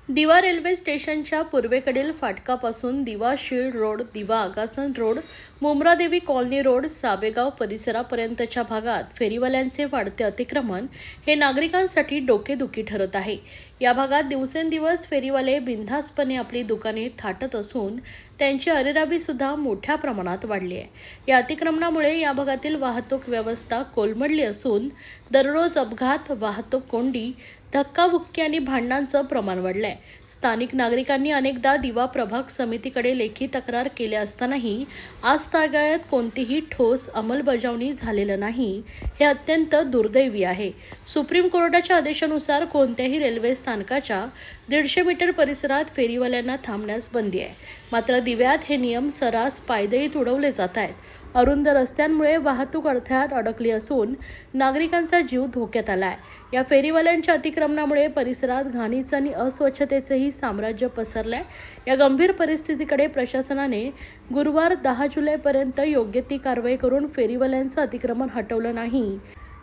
दिवा रेल्वे स्टेशनच्या पूर्वेकडील फाटकापासून दिवा शीळ रोड, दिवा आगासन रोड, मुमरादेवी कॉलनी रोड, साबेगाव परिसरापर्यंतच्या भागात फेरीवाल्यांचे वाढते अतिक्रमण हे नागरिकांसाठी डोकेदुखी ठरत आहे। या भागात दिवसेंदिवस फेरीवाले बिनधास्तपणे आपली दुकाने थाटत असून त्यांची अरेरावी सुद्धा मोठ्या प्रमाणात वाढली आहे। या अतिक्रमणामुळे या भागातील वाहतूक व्यवस्था कोलमडली असून दररोज अपघात, वाहतूक कोंडी, धक्काबुक्की आणि भांडणांचं प्रमाण वाढलंय। स्थानिक नागरिकांनी अनेकदा दिवा प्रभाग समितीकडे लेखी तक्रार केल्या असतानाही आजतागायत कोणतीही ठोस अंमलबजावणी झालेलं नाही, हे अत्यंत दुर्दैवी आहे। सुप्रीम कोर्टाच्या आदेशानुसार कोणत्याही रेल्वे स्थानकाच्या 150 मीटर परिसरात फेरीवाल्यांना थांबण्यास बंदी आहे। मात्र दिव्यात हे नियम सर्रास पायदळीत उडवले जात आहेत। अरुंद रस्त्यांमुळे वाहतूक अडथळ्यात अडकली असून नागरिकांचा जीव धोक्यात आलाय। या फेरीवाल्यांच्या अतिक्रमणामुळे परिसरात घाणीचं आणि अस्वच्छतेचेही साम्राज्य पसरलंय। या गंभीर परिस्थितीकडे प्रशासनाने गुरुवार 10 जुलैपर्यंत योग्य ती कारवाई करून फेरीवाल्यांचं अतिक्रमण हटवलं नाही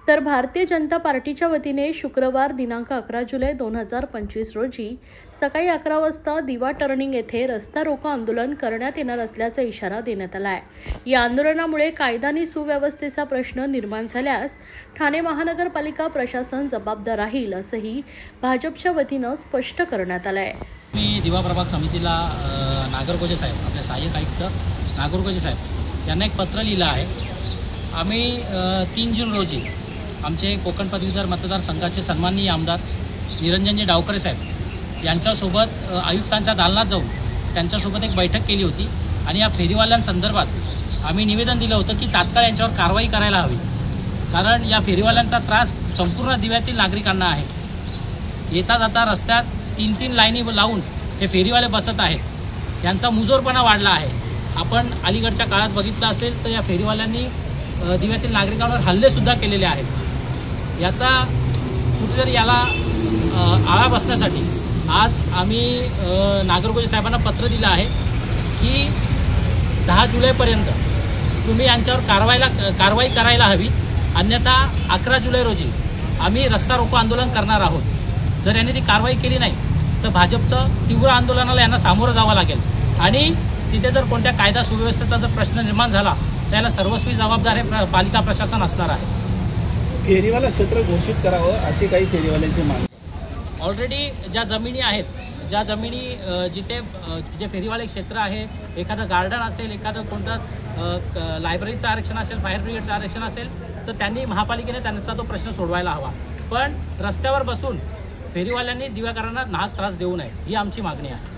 तर भारतीय जनता पार्टीच्या वतीने शुक्रवार दिनांक 11 जुलै 2025 रोजी सकाळी 11 वाजता दिवा टर्निंग येथे रस्ता रोको आंदोलन करण्यात येणार असल्याचा इशारा देण्यात आला आहे। या आंदोलनामुळे कायदा आणि सुव्यवस्थेचा प्रश्न निर्माण झाल्यास ठाणे महानगरपालिका प्रशासन जबाबदार राहील, असंही भाजपच्या वतीनं स्पष्ट करण्यात आलं आहे। मी दिवा प्रभाग समितीला नागरगोजे साहेब, आपले सहाय्यक आयुक्त नागरगोजे साहेब यांना एक पत्र लिहिलं आहे। आम्ही 3 जून रोजी आमचे कोकण पदवीधर मतदारसंघाचे सन्माननीय आमदार निरंजनजी डावकरे साहेब यांच्यासोबत आयुक्तांच्या दालनात जाऊन त्यांच्यासोबत एक बैठक केली होती आणि या फेरीवाल्यांसंदर्भात आम्ही निवेदन दिलं होतं की तात्काळ यांच्यावर कारवाई करायला हवी, कारण या फेरीवाल्यांचा त्रास संपूर्ण दिव्यातील नागरिकांना आहे। येता जाता रस्त्यात 3-3 लाईनी लावून हे फेरीवाले बसत आहेत, यांचा मुजोरपणा वाढला आहे। आपण अलीकडच्या काळात बघितलं असेल तर या फेरीवाल्यांनी दिव्यातील नागरिकांवर हल्लेसुद्धा केलेले आहेत। याचा कुठेतरी याला आळा बसण्यासाठी आज आम्ही नागरगोजे साहेबांना पत्र दिलं आहे की 10 जुलैपर्यंत तुम्ही यांच्यावर कारवाई करायला हवी, अन्यथा 11 जुलै रोजी आम्ही रस्ता रोको आंदोलन करणार आहोत। जर यांनी ती कारवाई केली नाही तर भाजपचं तीव्र आंदोलनाला यांना सामोरं जावं लागेल आणि तिथे जर कोणत्या कायदा सुव्यवस्थेचा जर प्रश्न निर्माण झाला त्याला सर्वस्वी जबाबदार हे पालिका प्रशासन असणार आहे। फेरीवाला क्षेत्र घोषित करावं अशी काही फेरीवाल्यांची मागणी। ऑलरेडी ज्या जमिनी आहेत, ज्या जमिनी जिथे जे फेरीवाले क्षेत्र आहे, एखादं गार्डन असेल, एखादं कोणतं लायब्ररीचं आरक्षण असेल, फायर ब्रिगेडचं आरक्षण असेल, तर त्यांनी महापालिकेने त्यांचा तो प्रश्न सोडवायला हवा। पण रस्त्यावर बसून फेरीवाल्यांनी दिव्याकरांना नाहक त्रास देऊ नये ही आमची मागणी आहे।